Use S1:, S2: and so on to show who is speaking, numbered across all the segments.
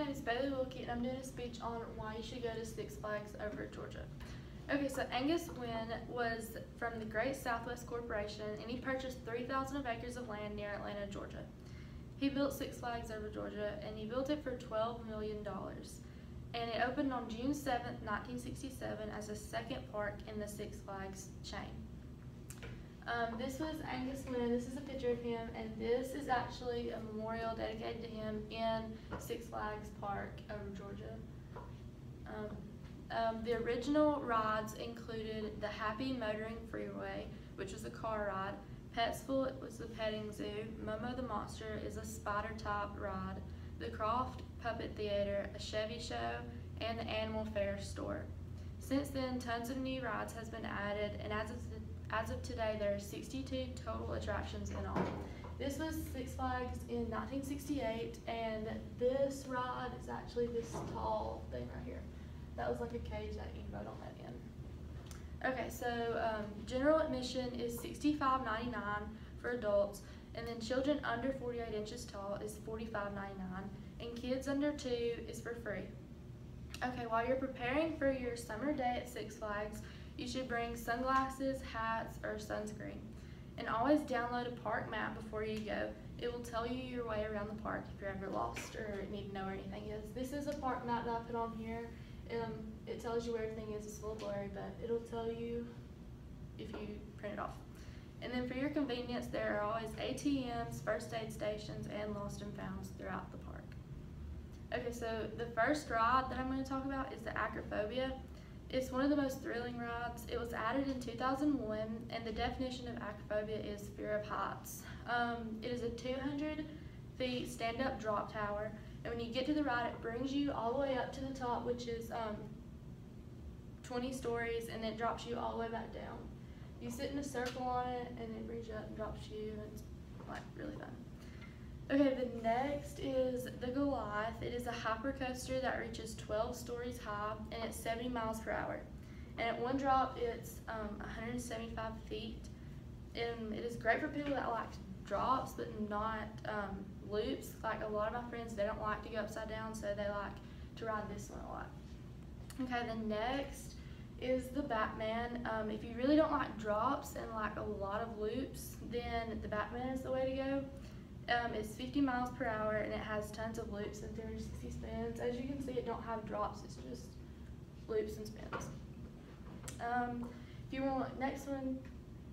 S1: name is Bailey Wilkie, and I'm doing a speech on why you should go to Six Flags over Georgia. Okay, so Angus Wynn was from the Great Southwest Corporation, and he purchased 3,000 acres of land near Atlanta, Georgia. He built Six Flags over Georgia, and he built it for $12 million. And it opened on June 7th, 1967 as the second park in the Six Flags chain. This was Angus Wynn. This is a picture of him, and this is actually a memorial dedicated to him in Six Flags Park over Georgia. The original rides included the Happy Motoring Freeway, which was a car ride. Petsville was the petting zoo. Momo the Monster is a spider-type ride. The Croft Puppet Theater, a Chevy show, and the Animal Fair store. Since then, tons of new rides has been added, and as of today, there are 62 total attractions in all. This was Six Flags in 1968, and this ride is actually this tall thing right here. That was like a cage that you rode on that in. Okay, so general admission is $65.99 for adults, and then children under 48 inches tall is $45.99, and kids under 2 is for free. Okay, while you're preparing for your summer day at Six Flags, you should bring sunglasses, hats, or sunscreen. And always download a park map before you go. It will tell you your way around the park if you're ever lost or need to know where anything is. This is a park map that I put on here. It tells you where everything is. It's a little blurry, but it'll tell you if you print it off. And then for your convenience, there are always ATMs, first aid stations, and lost and founds throughout the park. Okay, so the first ride that I'm going to talk about is the Acrophobia. It's one of the most thrilling rides. It was added in 2001, and the definition of acrophobia is fear of heights. It is a 200 feet stand-up drop tower, and when you get to the ride, it brings you all the way up to the top, which is 20 stories, and then it drops you all the way back down. You sit in a circle on it, and it brings you up and drops you, and it's like really fun. Okay, the next is the Goliath. It is a hypercoaster that reaches 12 stories high, and it's 70 miles per hour. And at one drop, it's 175 feet. And it is great for people that like drops, but not loops. Like a lot of my friends, they don't like to go upside down, so they like to ride this one a lot. Okay, the next is the Batman. If you really don't like drops and like a lot of loops, then the Batman is the way to go. It's 50 miles per hour, and it has tons of loops and 360 spins. As you can see, it don't have drops, it's just loops and spins.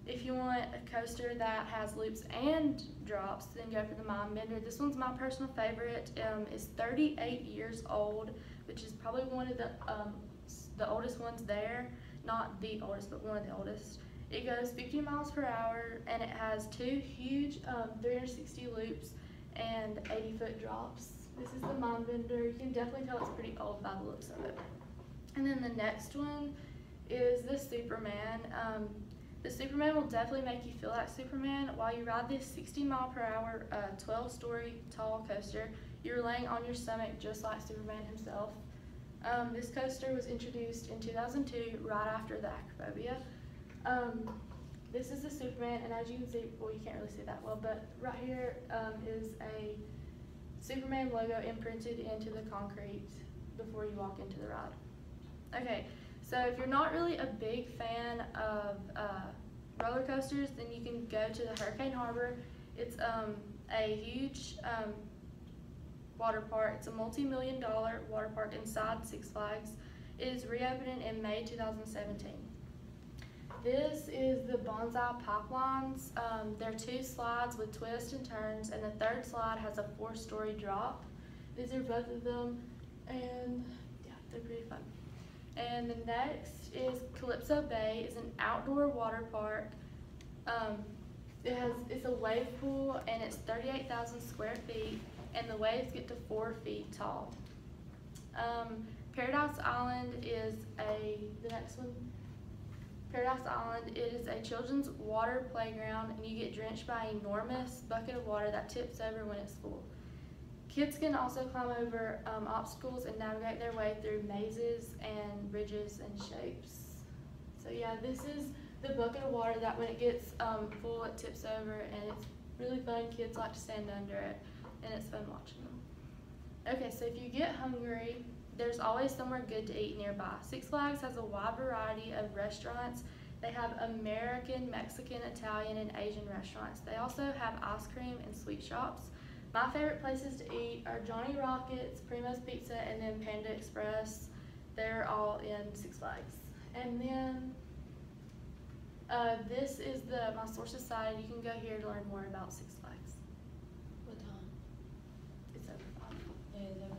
S1: If you want a coaster that has loops and drops, then go for the Mind Bender. This one's my personal favorite. It's 38 years old, which is probably one of the oldest ones there. Not the oldest, but one of the oldest. It goes 50 miles per hour, and it has 2 huge 360 loops and 80-foot drops. This is the Mind Bender. You can definitely tell it's pretty old by the looks of it. And then the next one is the Superman. The Superman will definitely make you feel like Superman. While you ride this 60 mile per hour, 12-story tall coaster, you're laying on your stomach just like Superman himself. This coaster was introduced in 2002, right after the Acrophobia. This is the Superman, and as you can see, well, you can't really see that well, but right here is a Superman logo imprinted into the concrete before you walk into the ride. Okay, so if you're not really a big fan of roller coasters, then you can go to the Hurricane Harbor. It's a huge water park. It's a multi-million-dollar water park inside Six Flags. It is reopening in May 2017. This is the Bonsai Pipelines. There are 2 slides with twists and turns, and the 3rd slide has a 4-story drop. These are both of them, and yeah, they're pretty fun. And the next is Calypso Bay. It's an outdoor water park. It's a wave pool, and it's 38,000 square feet, and the waves get to 4 feet tall. Paradise Island is the next one. Paradise Island, it is a children's water playground, and you get drenched by an enormous bucket of water that tips over when it's full. Kids can also climb over obstacles and navigate their way through mazes and bridges and shapes. So yeah, this is the bucket of water that when it gets full, it tips over, and it's really fun. Kids like to stand under it, and it's fun watching them. Okay, so if you get hungry, there's always somewhere good to eat nearby. Six Flags has a wide variety of restaurants. They have American, Mexican, Italian, and Asian restaurants. They also have ice cream and sweet shops. My favorite places to eat are Johnny Rockets, Primo's Pizza, and then Panda Express. They're all in Six Flags. And then this is my sources side. You can go here to learn more about Six Flags.
S2: What time?
S1: It's over 5.
S2: Yeah, it's over.